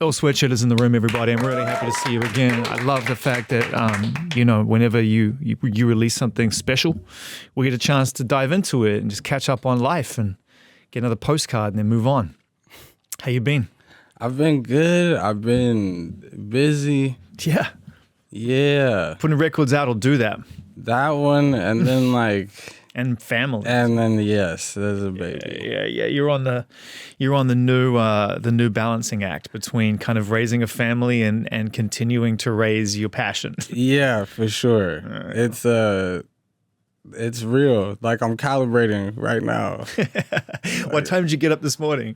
Earl Sweatshirt is in the room, everybody. I'm really happy to see you again. I love the fact that, whenever you release something special, we get a chance to dive into it and just catch up on life and get another postcard and then move on. How you been? I've been good. I've been busy. Yeah. Yeah. Putting records out will do that. That one, and then and family. And then yes, there's a baby. Yeah. You're on the new balancing act between kind of raising a family and continuing to raise your passion. Yeah, for sure. It's real. Like I'm calibrating right now. What time did you get up this morning?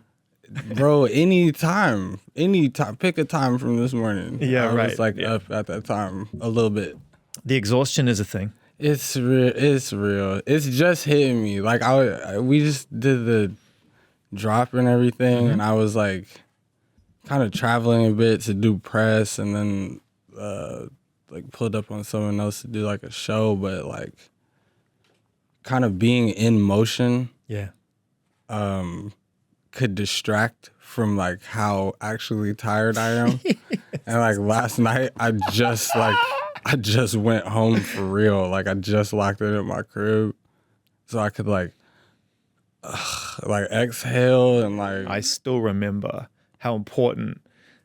Bro, anytime. Pick a time from this morning. Yeah, I right. was up at that time a little bit. The exhaustion is a thing. It's real. It's just hitting me. Like we just did the drop and everything, and I was like kind of traveling a bit to do press, and then pulled up on someone else to do like a show, but like kind of being in motion. Yeah. Could distract from like how actually tired I am. And like last night I just went home for real. Like I just locked it in my crib so I could like exhale and like. I still remember how important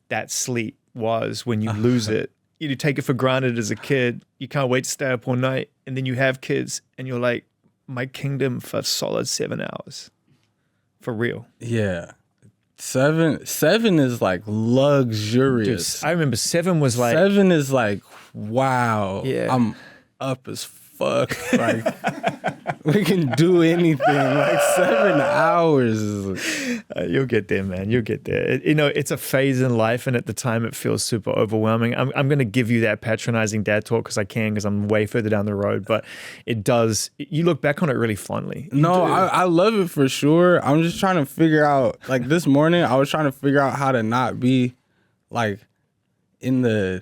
that sleep was when you lose it. You take it for granted as a kid. You can't wait to stay up all night, and then you have kids and you're like, my kingdom for a solid 7 hours. For real. Yeah. Seven is like luxurious. Dude, I remember 7 was like. 7 is like, wow. Yeah. I'm up as fuck. Like we can do anything. Like 7 hours is you'll get there, man. You'll get there. It's a phase in life, and at the time it feels super overwhelming. I'm going to give you that patronizing dad talk because I'm way further down the road, but it does. You look back on it really fondly. I love it for sure. I'm just trying to figure out, like this morning, I was trying to figure out how to not be like in the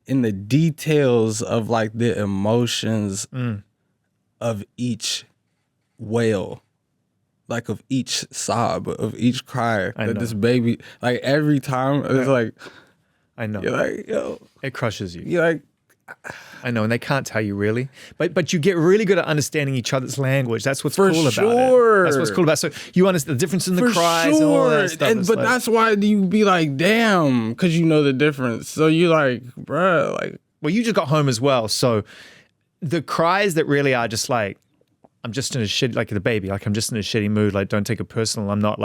details of like the emotions of each wail, like of each sob, of each cry that this baby, like every time it's like, I know. You're like, yo. It crushes you. You're like, I know, and they can't tell you really, but you get really good at understanding each other's language. That's what's for cool sure. about it. That's what's cool about it. So you understand the difference in the cries and all that stuff. But that's why you be like, damn, because you know the difference. So you like, bruh, like. Well, you just got home as well, so the cries that really are just like, I'm just in a shitty, like the baby, like I'm just in a shitty mood. Like, don't take it personal. I'm not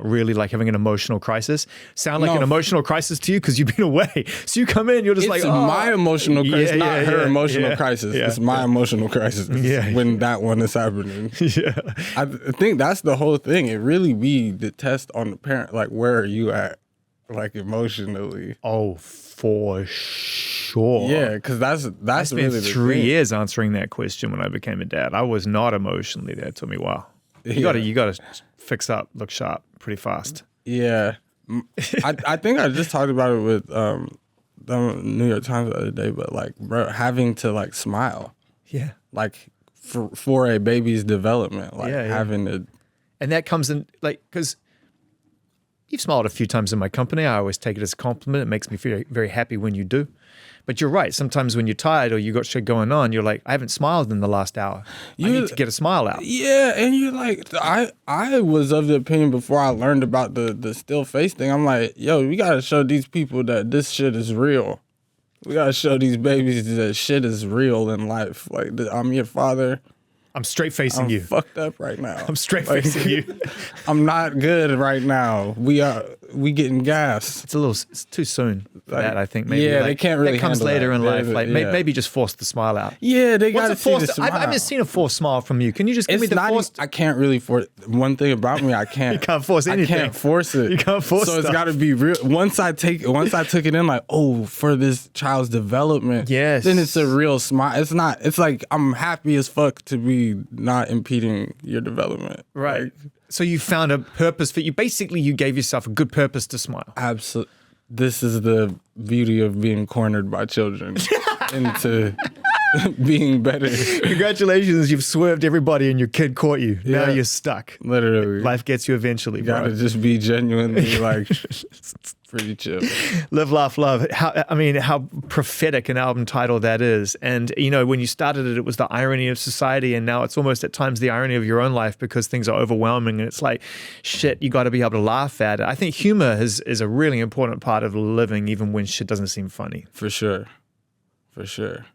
really like having an emotional crisis. Sound like an emotional crisis to you because you've been away. So you come in, you're just it's my emotional crisis, not her emotional crisis. Yeah. It's my emotional crisis when that one is happening. Yeah. I think that's the whole thing. It really be the test on the parent. Like, where are you at, like emotionally? Oh, for sure. Yeah, because that's I spent really the 3 thing. years answering that question when I became a dad. I was not emotionally there. It took me a while. You gotta fix up, look sharp pretty fast. Yeah. I think I just talked about it with the New York Times the other day, but like, bro, having to like smile. Yeah. Like for a baby's development, like having to. And that comes in like, because you've smiled a few times in my company. I always take it as a compliment. It makes me feel very happy when you do. But you're right. Sometimes when you're tired or you got shit going on, you're like, I haven't smiled in the last hour. I need to get a smile out. Yeah, and you're like, I was of the opinion before I learned about the still face thing. I'm like, yo, we gotta show these people that this shit is real. We gotta show these babies that shit is real in life. Like, I'm your father. I'm straight facing you. I'm fucked up right now. I'm straight facing you. I'm not good right now. We getting gas. It's too soon for that, I think. Maybe they can't really that comes handle later that. in life. Like maybe just force the smile out. Yeah, they got to see the smile. I haven't seen a forced smile from you. Can you just give me the forced? I can't really force. One thing about me, I can't. You can't force anything. I can't force it. You can't force So it's got to be real. Once I took it in, like, oh, for this child's development. Yes. Then it's a real smile. It's not. It's like I'm happy as fuck to be not impeding your development. Right. Like, so you found a purpose for you. Basically, you gave yourself a good purpose to smile. Absolutely. This is the beauty of being cornered by children into being better. Congratulations, you've swerved everybody and your kid caught you. Now Yeah. you're stuck. Literally. Life gets you eventually, You bro. gotta just be genuinely like pretty chill. Live, laugh, love. How prophetic an album title that is. And, you know, when you started it, it was the irony of society. And now it's almost at times the irony of your own life because things are overwhelming. And it's like, shit, you got to be able to laugh at it. I think humor is a really important part of living, even when shit doesn't seem funny. For sure. For sure.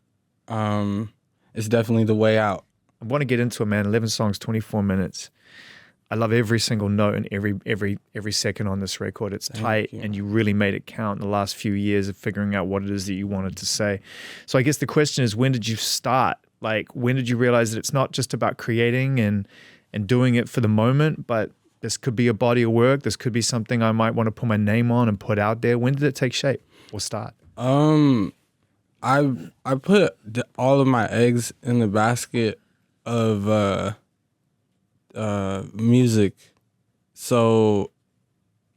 It's definitely the way out. I want to get into it, man. 11 songs, 24 minutes. I love every single note and every second on this record. It's tight, and you really made it count in the last few years of figuring out what it is that you wanted to say. So I guess the question is, when did you start? Like, when did you realize that it's not just about creating and doing it for the moment, but this could be a body of work. This could be something I might want to put my name on and put out there. When did it take shape or start? I put all of my eggs in the basket of music, so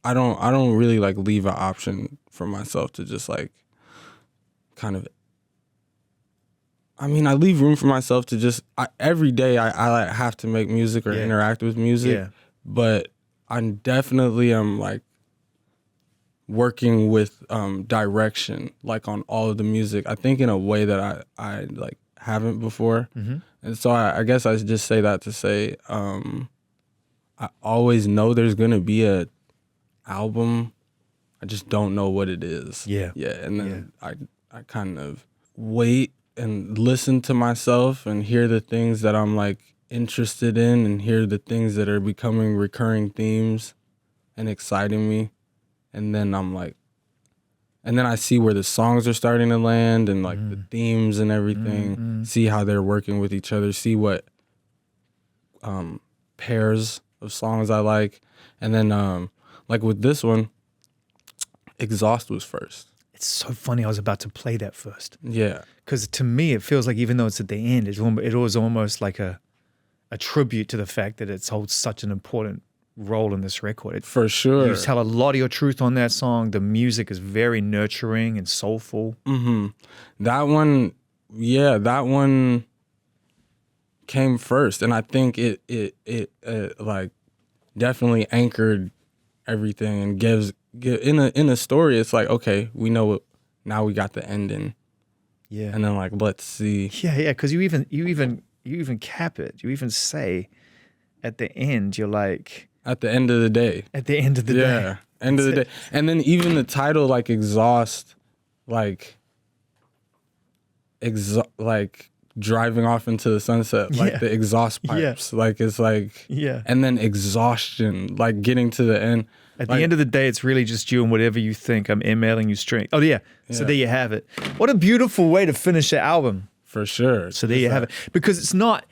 I don't really like leave an option for myself to just like kind of. I mean, I leave room for myself to just every day I like have to make music or interact with music, but I definitely am like working with direction, like on all of the music. I think in a way that I like haven't before. Mm-hmm. And so I guess I just say that to say I always know there's gonna be a album. I just don't know what it is. Yeah. And then I kind of wait and listen to myself and hear the things that I'm like interested in and hear the things that are becoming recurring themes and exciting me. And then I'm like, and then I see where the songs are starting to land and like the themes and everything, see how they're working with each other, see what pairs of songs I like. And then like with this one, Exhaust was first. It's so funny. I was about to play that first. Yeah. Because to me, it feels like even though it's at the end, it was almost like a tribute to the fact that it holds such an important role in this record. For sure. You tell a lot of your truth on that song. The music is very nurturing and soulful. Mm-hmm. That one came first, and I think it like definitely anchored everything and gives in a story. It's like, okay, we know it, now we got the ending. Yeah. And then like, let's see. Yeah, because you even cap it. You even say at the end, you're like, at the end of the day. At the end of the day. Yeah, end of the day. And then even the title, like Exhaust, like driving off into the sunset, like the exhaust pipes. Like it's like, and then exhaustion, like getting to the end. At the end of the day, it's really just you and whatever you think. I'm emailing you straight. Oh, yeah. So there you have it. What a beautiful way to finish an album. For sure. So there you have it. Because it's not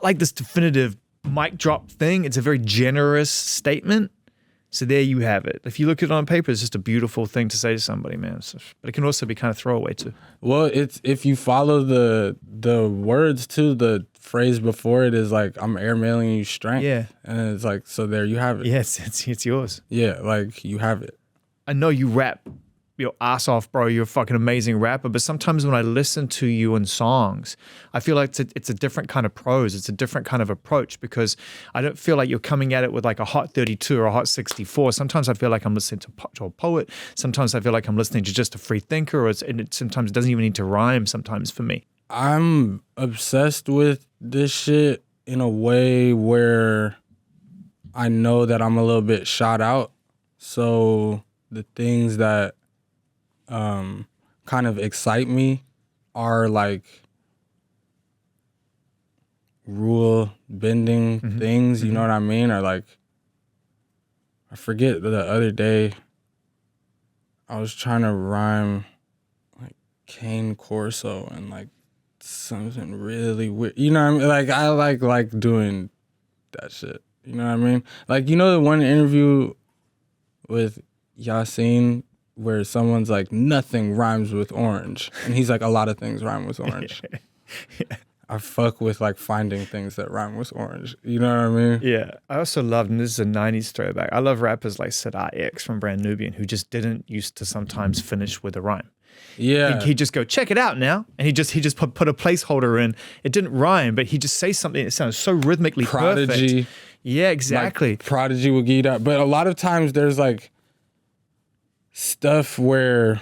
like this definitive mic drop thing. It's a very generous statement. So there you have it. If you look at it on paper, it's just a beautiful thing to say to somebody, man. So, but it can also be kind of throwaway too. Well, it's if you follow the words too, the phrase before it is like, I'm airmailing you strength. Yeah. And it's like, so there you have it. Yes, it's yours. Yeah, like you have it. I know you rap your ass off, bro. You're a fucking amazing rapper. But sometimes when I listen to you in songs, I feel like it's a different kind of prose. It's a different kind of approach because I don't feel like you're coming at it with like a hot 32 or a hot 64. Sometimes I feel like I'm listening to a poet. Sometimes I feel like I'm listening to just a free thinker, and it sometimes doesn't even need to rhyme sometimes for me. I'm obsessed with this shit in a way where I know that I'm a little bit shot out. So the things that kind of excite me are like rule bending things, you know what I mean? Or like, I forget the other day I was trying to rhyme like cane corso and like something really weird, you know what I mean? Like I like doing that shit, you know what I mean? Like, you know the one interview with Yasin where someone's like, nothing rhymes with orange. And he's like, a lot of things rhyme with orange. Yeah. I fuck with like finding things that rhyme with orange. You know what I mean? Yeah. I also love, and this is a 90s throwback, I love rappers like Sadat X from Brand Nubian who just didn't used to sometimes finish with a rhyme. Yeah. He'd just go, check it out now. And he just put a placeholder in. It didn't rhyme, but he'd just say something that sounds so rhythmically Prodigy. perfect. Yeah, exactly. Like, Prodigy will get that. But a lot of times there's like stuff where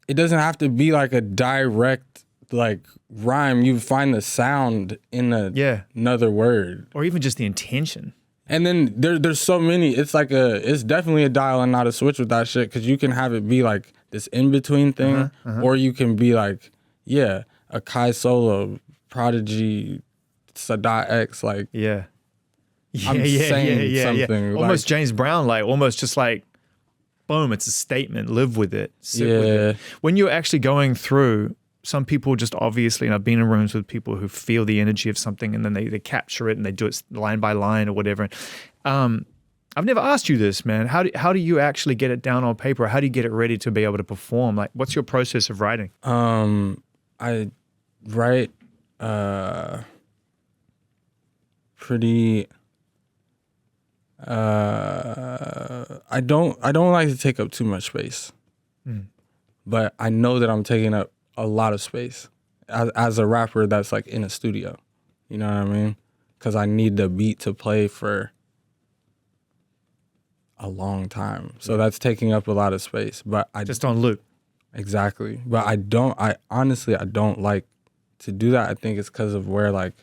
it doesn't have to be like a direct like rhyme. You find the sound in another word. Or even just the intention. And then there's so many. It's like it's definitely a dial and not a switch with that shit, because you can have it be like this in between thing, or you can be like, yeah, a Kai Solo, Prodigy, Sadat X, like I'm saying something. Almost like, James Brown, like almost just like, boom, it's a statement. Live with it. Sit with it. When you're actually going through, some people just obviously, and I've been in rooms with people who feel the energy of something and then they capture it and they do it line by line or whatever. I've never asked you this, man. How do you actually get it down on paper? How do you get it ready to be able to perform? Like, what's your process of writing? I write pretty. I don't like to take up too much space, but I know that I'm taking up a lot of space as a rapper that's like in a studio. You know what I mean? Because I need the beat to play for a long time, so that's taking up a lot of space. But I just on loop. Exactly. But I honestly don't like to do that. I think it's because of where like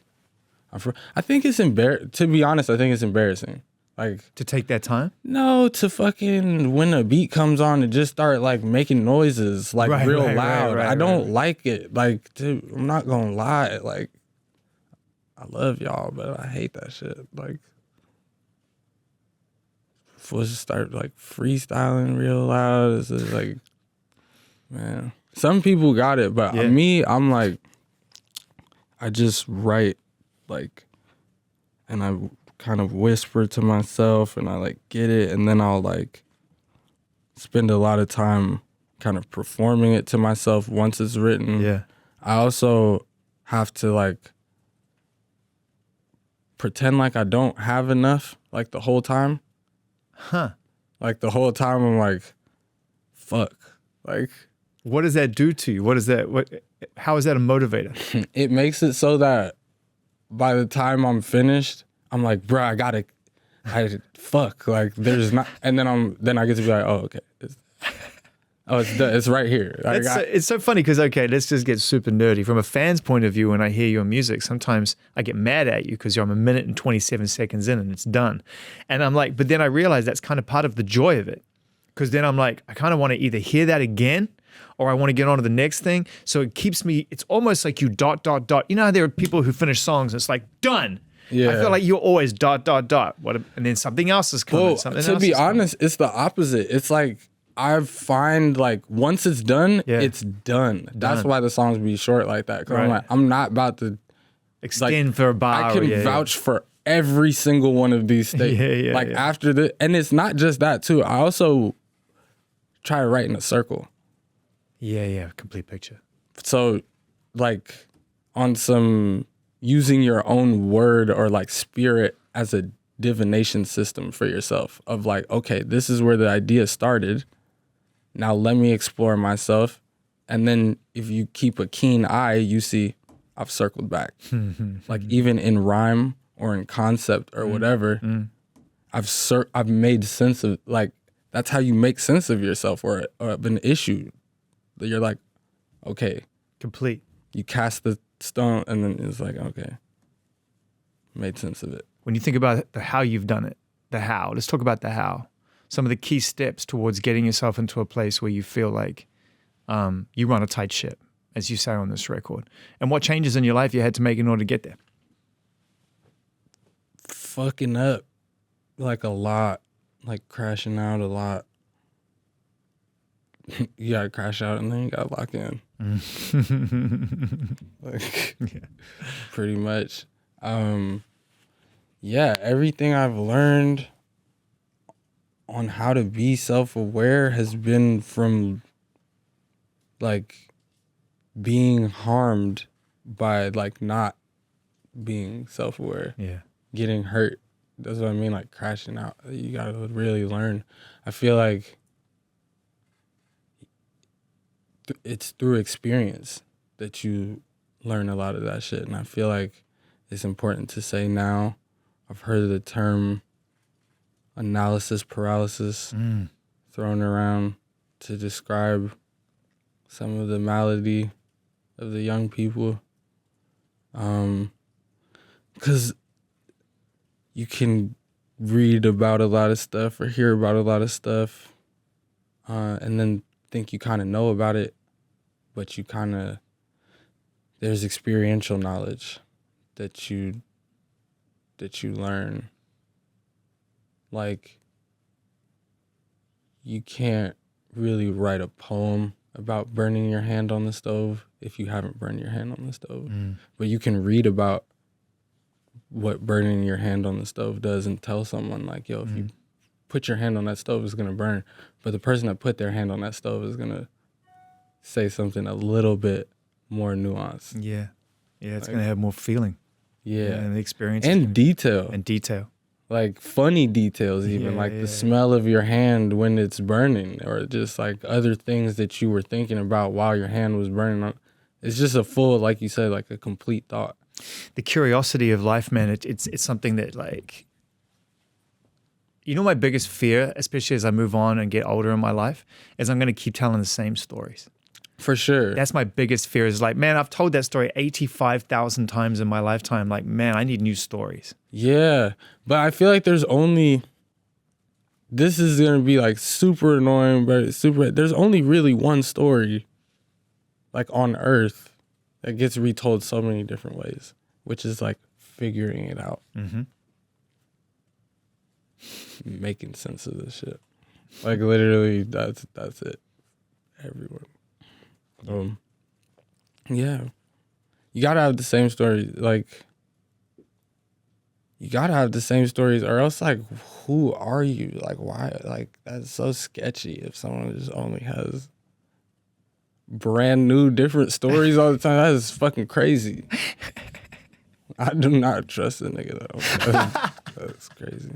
I'm from. I think it's to be honest, I think it's embarrassing. Like, to take that time? No, to fucking when a beat comes on and just start like making noises like real loud. I don't like it. Like, dude, I'm not gonna lie. Like, I love y'all, but I hate that shit. Like, fools just start like freestyling real loud. It's just like, man. Some people got it, but me, I'm like, I just write like, and I kind of whisper to myself and I like get it, and then I'll like spend a lot of time kind of performing it to myself once it's written. Yeah. I also have to like pretend like I don't have enough like the whole time. Like the whole time I'm like, fuck. Like, what does that do to you? How is that a motivator? It makes it so that by the time I'm finished, I'm like, bro, fuck, like there's not, and then I get to be like, oh, okay, it's right here. It's so funny because, okay, let's just get super nerdy. From a fan's point of view, when I hear your music, sometimes I get mad at you because I'm a minute and 27 seconds in and it's done. And I'm like, but then I realize that's kind of part of the joy of it. Because then I'm like, I kind of want to either hear that again or I want to get on to the next thing. So it keeps me, it's almost like you ... You know how there are people who finish songs and it's like, done. Yeah. I feel like you're always ... What? And then something else is coming. Well, to be honest, it's the opposite. It's like I find like once it's done, it's done. That's why the songs be short like that. Cause I'm like, I'm not about to extend like, for a bar. I can vouch for every single one of these statements. After the, and it's not just that too. I also try to write in a circle. Yeah, complete picture. So like on some using your own word or like spirit as a divination system for yourself of like, okay, this is where the idea started. Now let me explore myself. And then if you keep a keen eye, you see I've circled back. Like even in rhyme or in concept or whatever, I've made sense of, like, that's how you make sense of yourself or an issue. That you're like, okay. Complete. You cast the stone and then it's like, okay. Made sense of it. When you think about the how you've done it, the how, let's talk about the how. Some of the key steps towards getting yourself into a place where you feel like you run a tight ship, as you say on this record. And what changes in your life you had to make in order to get there? Fucking up like a lot, like crashing out a lot. You gotta crash out and then you gotta lock in. Like, pretty much. Everything I've learned on how to be self-aware has been from like being harmed by like not being self-aware. Yeah. Getting hurt. That's what I mean, like crashing out. You gotta really learn. I feel like it's through experience that you learn a lot of that shit. And I feel like it's important to say now. I've heard the term analysis paralysis thrown around to describe some of the malady of the young people. Because you can read about a lot of stuff or hear about a lot of stuff and then think you kind of know about it, but there's experiential knowledge that you learn. Like, you can't really write a poem about burning your hand on the stove if you haven't burned your hand on the stove. But you can read about what burning your hand on the stove does and tell someone, like, yo, if you put your hand on that stove, it's going to burn. But the person that put their hand on that stove is going to say something a little bit more nuanced. Yeah. Yeah, it's going to have more feeling. Yeah. And the experience. And detail. And detail. Like funny details even, like the smell of your hand when it's burning, or just like other things that you were thinking about while your hand was burning. It's just a full, like you said, like a complete thought. The curiosity of life, man, it's something that, like, you know, my biggest fear, especially as I move on and get older in my life, is I'm going to keep telling the same stories. For sure. That's my biggest fear, is like, man, I've told that story 85,000 times in my lifetime. Like, man, I need new stories. Yeah. But I feel like this is going to be like super annoying, but there's only really one story like on earth that gets retold so many different ways, which is like figuring it out. Making sense of this shit. Like, literally, that's it. Everywhere. Yeah. You gotta have the same story. Like, you gotta have the same stories, or else, like, who are you? Like, why? Like, that's so sketchy if someone just only has brand new, different stories all the time. That is fucking crazy. I do not trust a nigga though. That's crazy.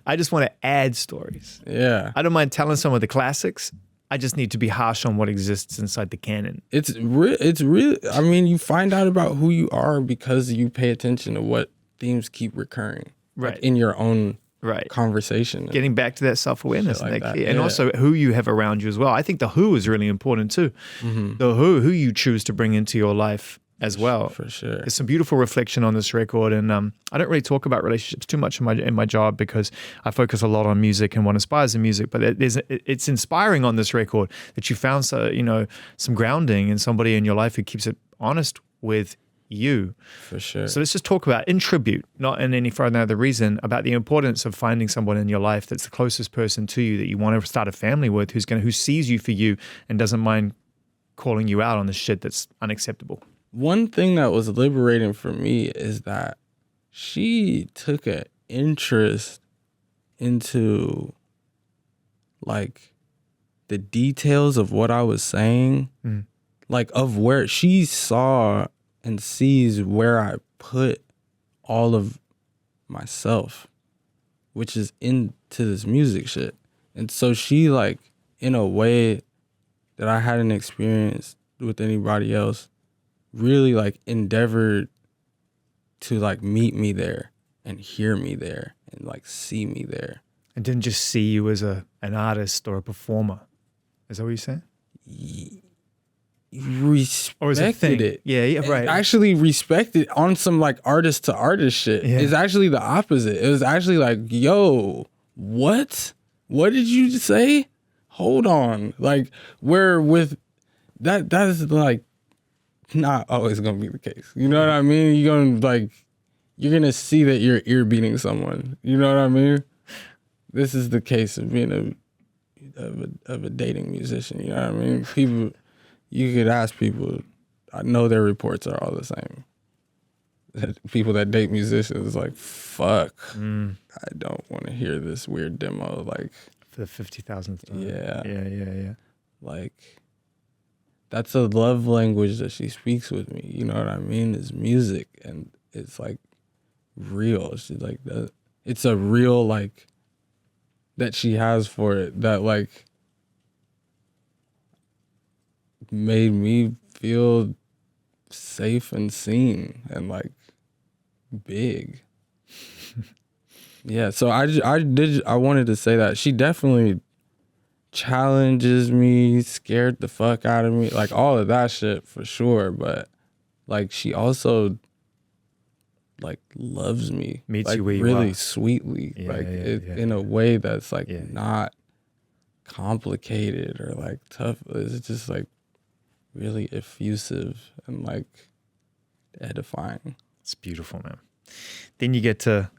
I just want to add stories. Yeah. I don't mind telling some of the classics. I just need to be harsh on what exists inside the canon. It's real. I mean, you find out about who you are because you pay attention to what themes keep recurring, right, like in your own right conversation. Getting back to that self-awareness, like that. And also who you have around you as well. I think the who is really important too. The who you choose to bring into your life as well. For sure. There's some beautiful reflection on this record, and I don't really talk about relationships too much in my job because I focus a lot on music and what inspires the music. But it's inspiring on this record that you found some grounding in somebody in your life who keeps it honest with you. For sure. So let's just talk about, in tribute, not in any further other reason, about the importance of finding someone in your life that's the closest person to you that you want to start a family with, who sees you for you and doesn't mind calling you out on the shit that's unacceptable. One thing that was liberating for me is that she took an interest into, like, the details of what I was saying, like, of where she saw and sees where I put all of myself, which is into this music shit. And so she, like, in a way that I hadn't experienced with anybody else, really, like, endeavored to, like, meet me there and hear me there and, like, see me there. And didn't just see you as an artist or a performer. Is that what you're saying? Respected it. Yeah, right. Actually respected on some, like, artist to artist shit. Yeah. It's actually the opposite. It was actually like, yo, what? What did you say? Hold on. Like, where with that is, like, not always gonna be the case. You know what I mean? You're gonna see that you're ear beating someone. You know what I mean? This is the case of being a dating musician. You know what I mean? People, you could ask people. I know their reports are all the same. People that date musicians, like, fuck. I don't want to hear this weird demo. Like, for the 50,000th time. Yeah. Like, that's a love language that she speaks with me. You know what I mean? It's music, and it's, like, real. She's like that. It's a real, like, that she has for it. That, like, made me feel safe and seen and like big. Yeah, so I wanted to say that she definitely challenges me, scared the fuck out of me, like all of that shit for sure. But like she also like loves me, Meets like you where you really are. sweetly, in a way that's like not complicated or like tough. It's just like really effusive and like edifying. It's beautiful, man. Then you get to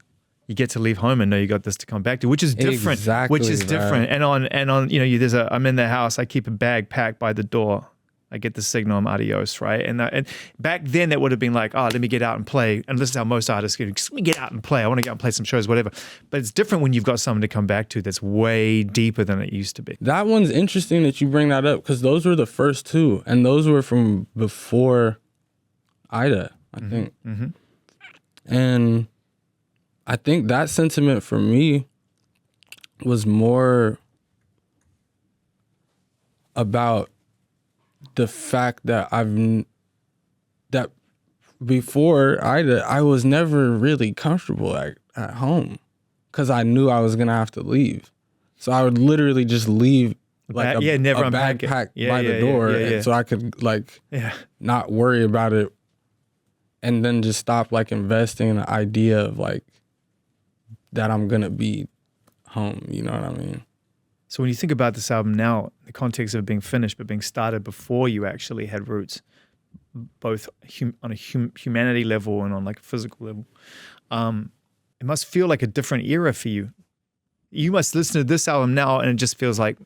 leave home and know you got this to come back to, which is different. Exactly, Which is different. And on I'm in the house. I keep a bag packed by the door. I get the signal, I'm adios, right? And back then that would have been like, oh, let me get out and play. And this is how most artists get. Let me get out and play. I want to go out and play some shows, whatever. But it's different when you've got something to come back to that's way deeper than it used to be. That one's interesting that you bring that up because those were the first two, and those were from before Ida, I think. Mm-hmm. And I think that sentiment for me was more about the fact that that before Ida, I was never really comfortable at home because I knew I was gonna have to leave. So I would literally just leave like a backpack by the door, and so I could like not worry about it, and then just stop like investing in the idea of like that I'm gonna be home. You know what I mean? So when you think about this album now, the context of it being finished but being started before you actually had roots, both on a humanity level and on like a physical level, it must feel like a different era for you. You must listen to this album now and it just feels like,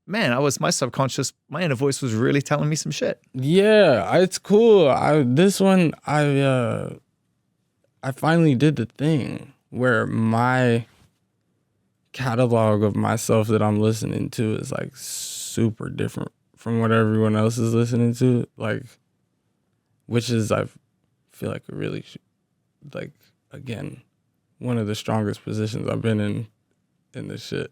man, my subconscious, my inner voice was really telling me some shit. Yeah, it's cool. I finally did the thing where my catalog of myself that I'm listening to is like super different from what everyone else is listening to, like, which is, I feel like, a really like, again, one of the strongest positions I've been in this shit.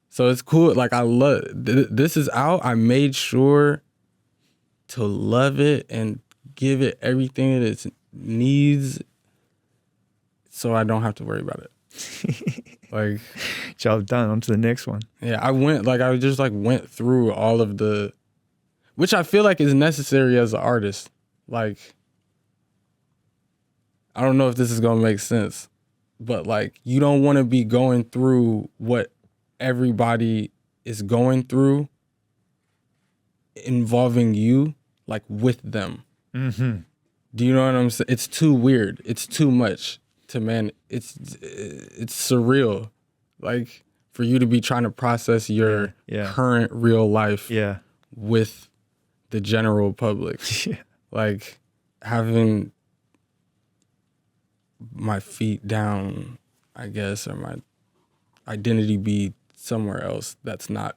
So it's cool. Like, I love this is out. I made sure to love it and give it everything that it needs so I don't have to worry about it. Like, job done. On to the next one. Yeah, I went through all of the, which I feel like is necessary as an artist. Like, I don't know if this is gonna make sense, but like, you don't want to be going through what everybody is going through involving you, like, with them. Mm-hmm. Do you know what I'm saying? It's too weird. It's too much to man. It's surreal. Like, for you to be trying to process your current real life with the general public. Like, having my feet down, I guess, or my identity be somewhere else that's not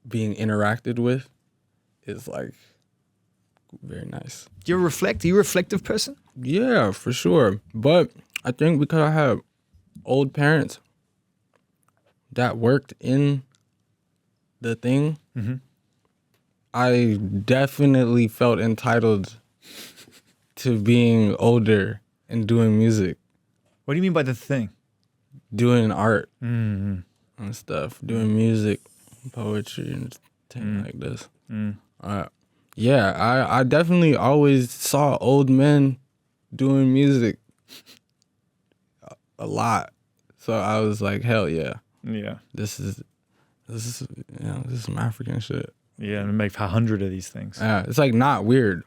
being interacted with is like very nice. Do you reflect? Are you a reflective person? Yeah, for sure. But I think because I have old parents that worked in the thing, I definitely felt entitled to being older and doing music. What do you mean by the thing? Doing art and stuff, doing music, poetry, and things like this. Yeah, I definitely always saw old men doing music a lot. So I was like, hell yeah. Yeah. This is some African shit. Yeah, and make 100 of these things. Yeah, it's like not weird.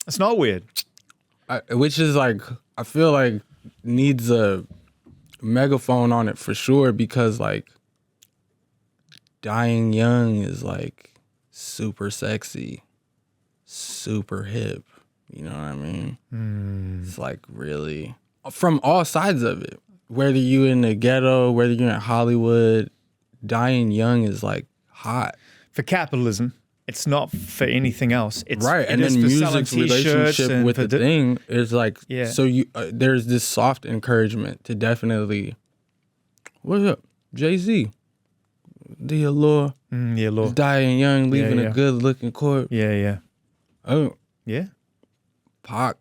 It's not weird. Which is like, I feel like needs a megaphone on it for sure, because like dying young is like super sexy, super hip. You know what I mean? It's like really from all sides of it. Whether you in the ghetto, whether you're in Hollywood, dying young is like hot. For capitalism, it's not for anything else. It's right, and then music's relationship with the thing is like, so you there's this soft encouragement to definitely, what's up, Jay-Z? The allure. Yeah, Lord. Dying young, leaving yeah. a good looking corpse. Yeah. Oh, Yeah. Pac.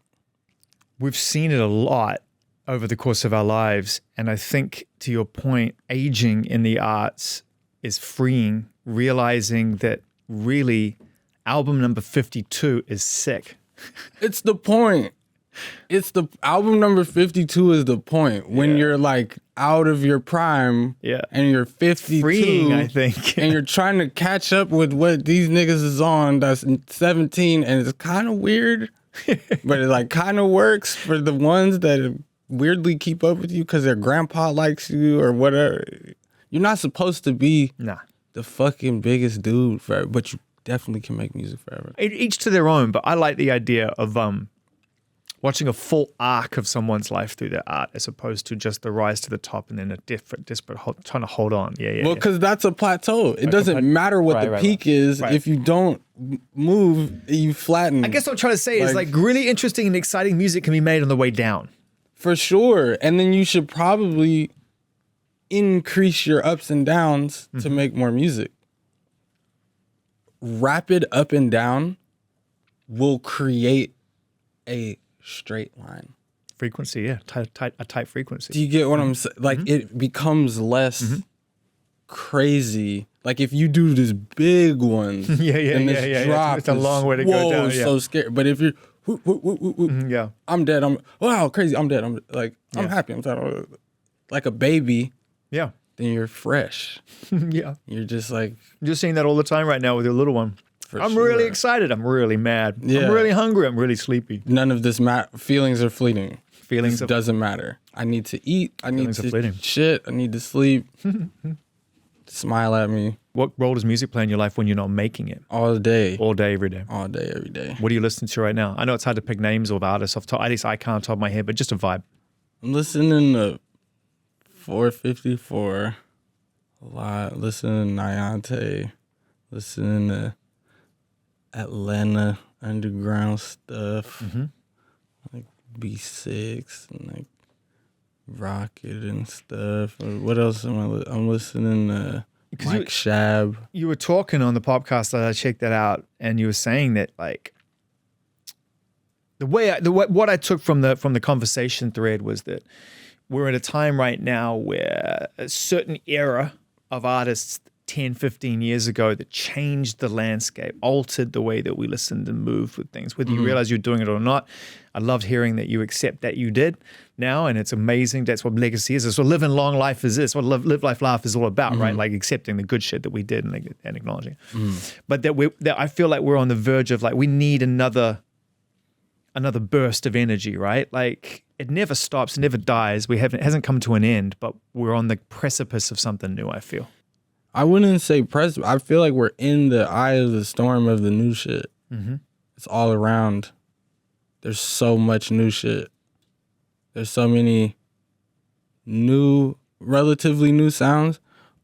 We've seen it a lot over the course of our lives. And I think, to your point, aging in the arts is freeing, realizing that really album number 52 is sick. It's the point. It's the album number 52 is the point when you're like out of your prime and you're 52 freeing, I think. And you're trying to catch up with what these niggas is on that's 17 and it's kind of weird, but it like kind of works for the ones that weirdly keep up with you because their grandpa likes you or whatever. You're not supposed to be the fucking biggest dude forever, but you definitely can make music forever. Each to their own, but I like the idea of watching a full arc of someone's life through their art as opposed to just the rise to the top and then a disparate trying to hold on. Well, because that's a plateau. It doesn't matter what the peak is. If you don't move, you flatten. I guess what I'm trying to say is like really interesting and exciting music can be made on the way down. For sure. And then you should probably increase your ups and downs to make more music. Rapid up and down will create a straight line. Frequency, yeah. A tight frequency. Do you get what I'm saying? Like it becomes less crazy. Like if you do this big one, drop, it's a long way to go down. Yeah. So scary. But if you're, I'm dead. Wow, crazy. I'm dead. I'm happy. I'm tired. Like a baby. Yeah. Then you're fresh. Yeah. You're just like. You're seeing that all the time right now with your little one. I'm really excited. I'm really mad. Yeah. I'm really hungry. I'm really sleepy. None of this feelings are fleeting. Feelings doesn't matter. I need to eat. I need to fleeting. shit. I need to sleep. Smile at me. What role does music play in your life when you're not making it? All day. All day, every day. All day, every day. What are you listening to right now? I know it's hard to pick names of artists off top. At least I can't off the top of my head, but just a vibe. I'm listening to 454 a lot. Listening to Nyante. Listening to Atlanta underground stuff. Like B6 and like Rocket and stuff. What else am I'm listening to Mike Shab. You were talking on the podcast, I checked that out, and you were saying that like what I took from the conversation thread was that we're at a time right now where a certain era of artists 10, 15 years ago that changed the landscape, altered the way that we listened and moved with things, whether you realize you're doing it or not. I loved hearing that you accept that you did now, and it's amazing. That's what legacy is. It's what living long life is. It's what live, life, laugh is all about, right? Like accepting the good shit that we did and acknowledging it. But that I feel like we're on the verge of like, we need another burst of energy, right? Like it never stops, never dies. It hasn't come to an end, but we're on the precipice of something new, I feel. I wouldn't say precipice. I feel like we're in the eye of the storm of the new shit. It's all around. There's so much new shit. There's so many relatively new sounds.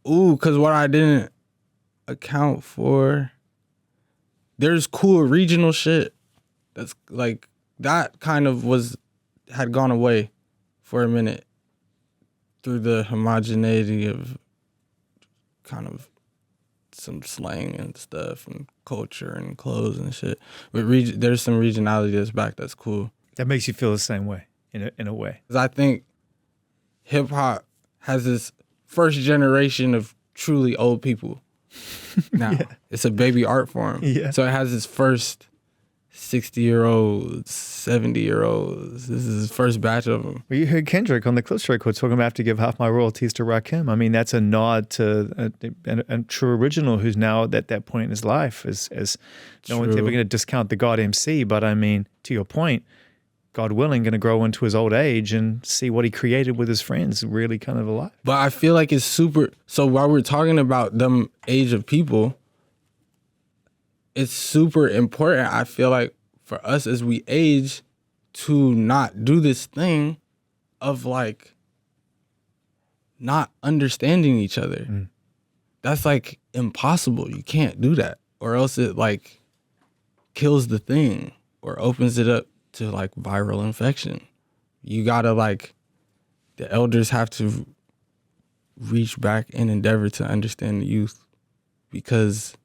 Ooh, because what I didn't account for, there's cool regional shit. That's like, that kind of had gone away for a minute through the homogeneity of kind of some slang and stuff and culture and clothes and shit. But there's some regionality that's back that's cool. That makes you feel the same way, in a way. 'Cause I think hip-hop has this first generation of truly old people now. It's a baby art form. So it has its first 60-year-olds, 70-year-olds. This is his first batch of them. Well, you heard Kendrick on the Clips record talking about I have to give half my royalties to Rakim. I mean, that's a nod to a true original who's now at that point in his life. As no one's ever going to discount the God MC, but I mean, to your point, God willing, going to grow into his old age and see what he created with his friends really kind of alive. But I feel like it's super. So while we're talking about them age of people, it's super important, I feel like, for us as we age to not do this thing of like not understanding each other. That's like impossible. You can't do that, or else it like kills the thing or opens it up to like viral infection. You gotta like, the elders have to reach back and endeavor to understand the youth, because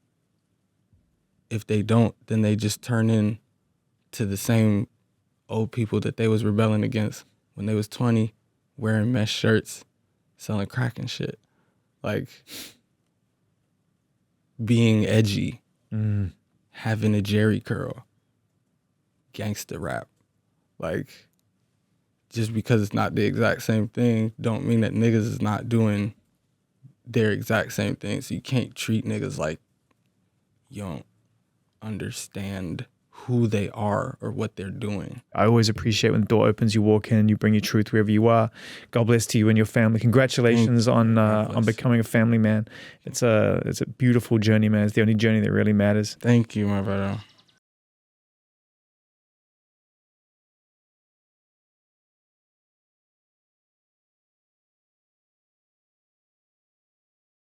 if they don't, then they just turn in to the same old people that they was rebelling against when they was 20, wearing mesh shirts, selling crack and shit. Like, being edgy, having a Jerry curl, gangster rap. Like, just because it's not the exact same thing don't mean that niggas is not doing their exact same thing. So you can't treat niggas like you don't understand who they are or what they're doing. I always appreciate when the door opens, you walk in, you bring your truth wherever you are. God bless to you and your family. Congratulations on becoming a family man. It's a beautiful journey, man. It's the only journey that really matters. Thank you, my brother.